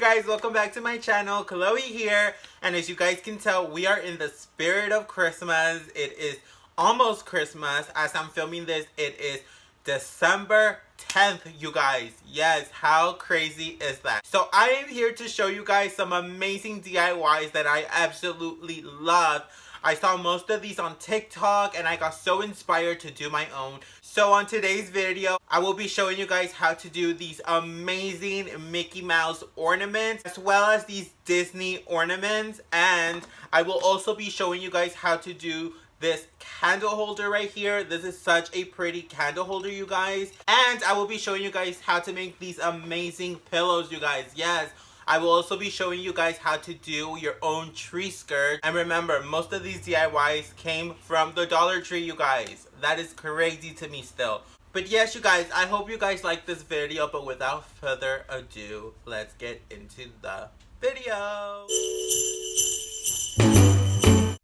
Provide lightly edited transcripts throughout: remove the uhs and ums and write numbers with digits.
guys, welcome back to my channel. Chloe here, and as you guys can tell, we are in the spirit of Christmas. It is almost Christmas. As I'm filming this, it is December 10th, you guys. Yes, how crazy is that? So I am here to show you guys some amazing DIYs that I absolutely love. I saw most of these on TikTok and I got so inspired to do my own. So on today's video, I will be showing you guys how to do these amazing Mickey Mouse ornaments as well as these Disney ornaments. And I will also be showing you guys how to do this candle holder right here. This is such a pretty candle holder, you guys. And I will be showing you guys how to make these amazing pillows, you guys. Yes. I will also be showing you guys how to do your own tree skirt. And remember, most of these DIYs came from the Dollar Tree, you guys. That is crazy to me still. But yes, you guys, I hope you guys like this video. But without further ado, let's get into the video.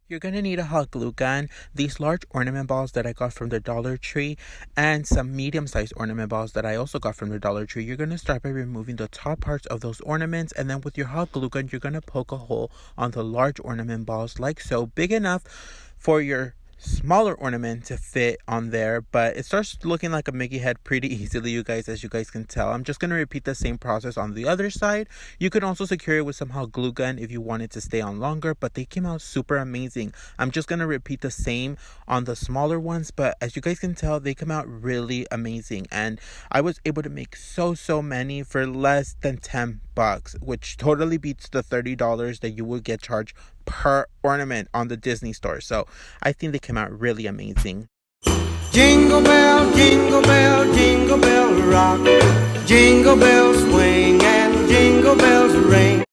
You're going to need a hot glue gun, these large ornament balls that I got from the Dollar Tree, and some medium-sized ornament balls that I also got from the Dollar Tree. You're going to start by removing the top parts of those ornaments, and then with your hot glue gun, you're going to poke a hole on the large ornament balls like so, big enough for your smaller ornament to fit on there, but it starts looking like a Mickey head pretty easily, you guys, as you guys can tell. I'm just going to repeat the same process on the other side. You can also secure it with some hot glue gun if you want it to stay on longer, but they came out super amazing. I'm just going to repeat the same on the smaller ones, but as you guys can tell, they come out really amazing, and I was able to make so many for less than $10, which totally beats the $30 that you would get charged per ornament on the Disney store. So I think they came out really amazing. Jingle bell, jingle bell, jingle bell rock, jingle bells swing and jingle bells ring.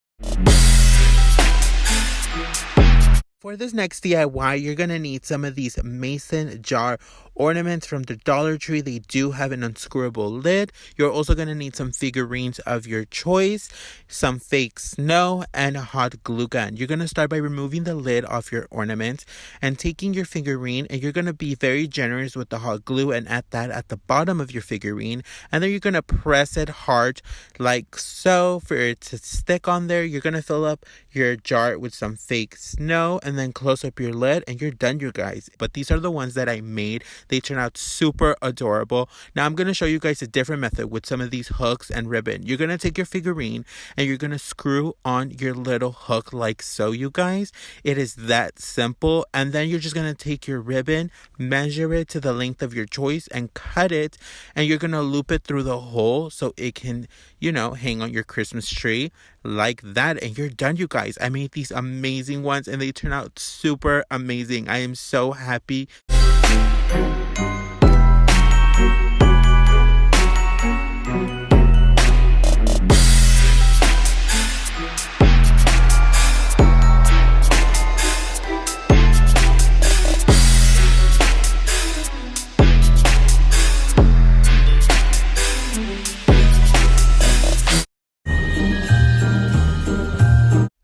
For this next DIY, you're going to need some of these mason jar ornaments from the Dollar Tree. They do have an unscrewable lid. You're also going to need some figurines of your choice, some fake snow, and a hot glue gun. You're going to start by removing the lid off your ornament and taking your figurine, and you're going to be very generous with the hot glue and add that at the bottom of your figurine, and then you're going to press it hard like so for it to stick on there. You're going to fill up your jar with some fake snow and then close up your lid, and you're done, you guys. But these are the ones that I made. They turn out super adorable. Now I'm going to show you guys a different method with some of these hooks and ribbon. You're going to take your figurine and you're going to screw on your little hook like so, you guys. It is that simple. And then you're just going to take your ribbon, measure it to the length of your choice and cut it, and you're going to loop it through the hole so it can, you know, hang on your Christmas tree like that, and you're done, you guys. I made these amazing ones and they turn out super amazing. I am so happy.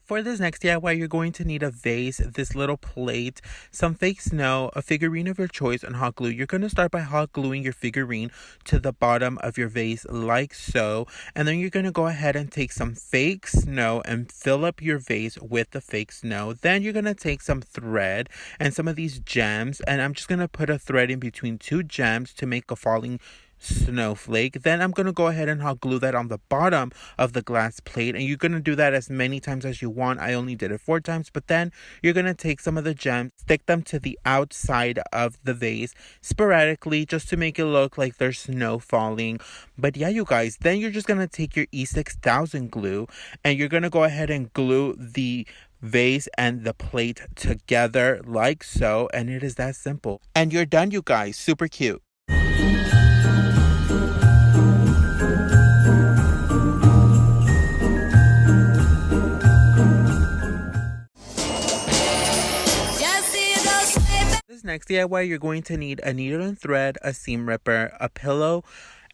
For this next DIY, you're going to need a vase, this little plate, some fake snow, a figurine of your choice, and hot glue. You're going to start by hot gluing your figurine to the bottom of your vase like so. And then you're going to go ahead and take some fake snow and fill up your vase with the fake snow. Then you're going to take some thread and some of these gems. And I'm just going to put a thread in between two gems to make a falling snowflake. Then I'm going to go ahead and hot glue that on the bottom of the glass plate, and you're going to do that as many times as you want. I only did it 4 times, but then you're going to take some of the gems, stick them to the outside of the vase sporadically just to make it look like there's snow falling. But yeah, you guys, then you're just going to take your E6000 glue and you're going to go ahead and glue the vase and the plate together like so, and it is that simple. And you're done, you guys. Super cute. This next DIY, you're going to need a needle and thread, a seam ripper, a pillow,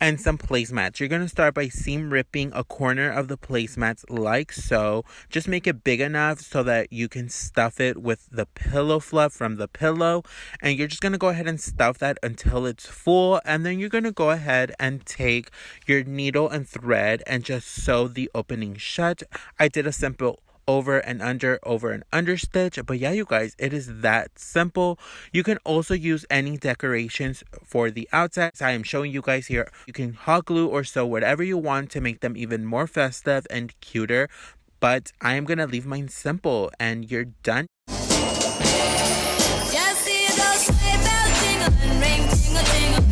and some placemats. You're going to start by seam ripping a corner of the placemats like so. Just make it big enough so that you can stuff it with the pillow fluff from the pillow, and you're just going to go ahead and stuff that until it's full, and then you're going to go ahead and take your needle and thread and just sew the opening shut. I did a simple over and under stitch, but yeah, you guys, it is that simple. You can also use any decorations for the outside. I am showing you guys here. You can hot glue or sew whatever you want to make them even more festive and cuter, but I am gonna leave mine simple, and you're done. Just see those sleigh bells jingling, ring, tingle, tingle.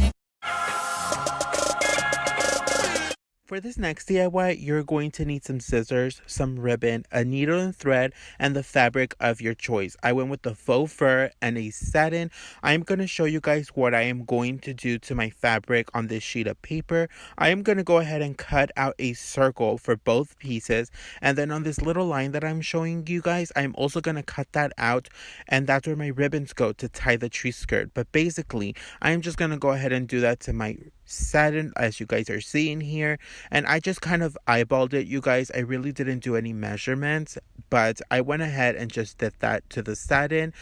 For this next DIY, you're going to need some scissors, some ribbon, a needle and thread, and the fabric of your choice. I went with the faux fur and a satin. I'm going to show you guys what I am going to do to my fabric on this sheet of paper. I am going to go ahead and cut out a circle for both pieces. And then on this little line that I'm showing you guys, I'm also going to cut that out. And that's where my ribbons go to tie the tree skirt. But basically, I'm just going to go ahead and do that to my satin, as you guys are seeing here. And I just kind of eyeballed it, you guys. I really didn't do any measurements, but I went ahead and just did that to the satin.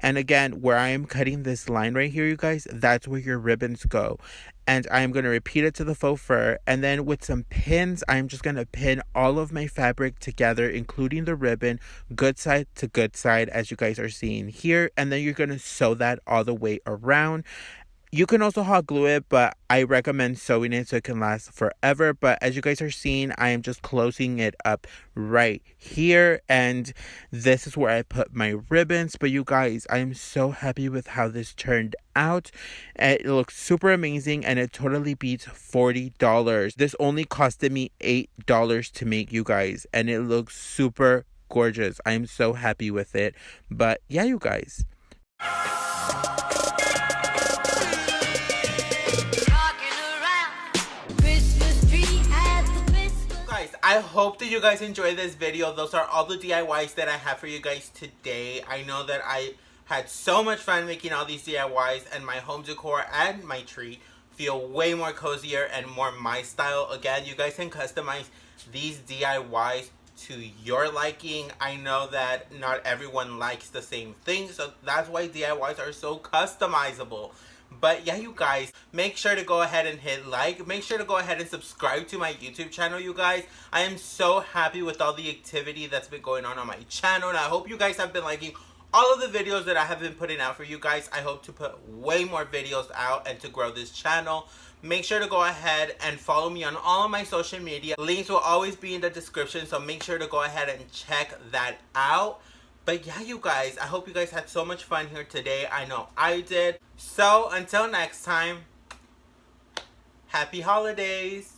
And again, where I am cutting this line right here, you guys, that's where your ribbons go. And I'm going to repeat it to the faux fur. And then with some pins, I'm just going to pin all of my fabric together, including the ribbon, good side to good side, as you guys are seeing here. And then you're going to sew that all the way around. You can also hot glue it, but I recommend sewing it so it can last forever. But as you guys are seeing, I am just closing it up right here. And this is where I put my ribbons. But you guys, I am so happy with how this turned out. It looks super amazing, and it totally beats $40. This only costed me $8 to make, you guys. And it looks super gorgeous. I am so happy with it. But yeah, you guys. I hope that you guys enjoyed this video. Those are all the DIYs that I have for you guys today. I know that I had so much fun making all these DIYs, and my home decor and my tree feel way more cozier and more my style. Again, you guys can customize these DIYs to your liking. I know that not everyone likes the same thing, so that's why DIYs are so customizable. But yeah, you guys, make sure to go ahead and hit like. Make sure to go ahead and subscribe to my YouTube channel, you guys. I am so happy with all the activity that's been going on my channel, and I hope you guys have been liking all of the videos that I have been putting out for you guys. I hope to put way more videos out and to grow this channel. Make sure to go ahead and follow me on all of my social media. Links will always be in the description, so make sure to go ahead and check that out. But yeah, you guys, I hope you guys had so much fun here today. I know I did. So until next time, happy holidays.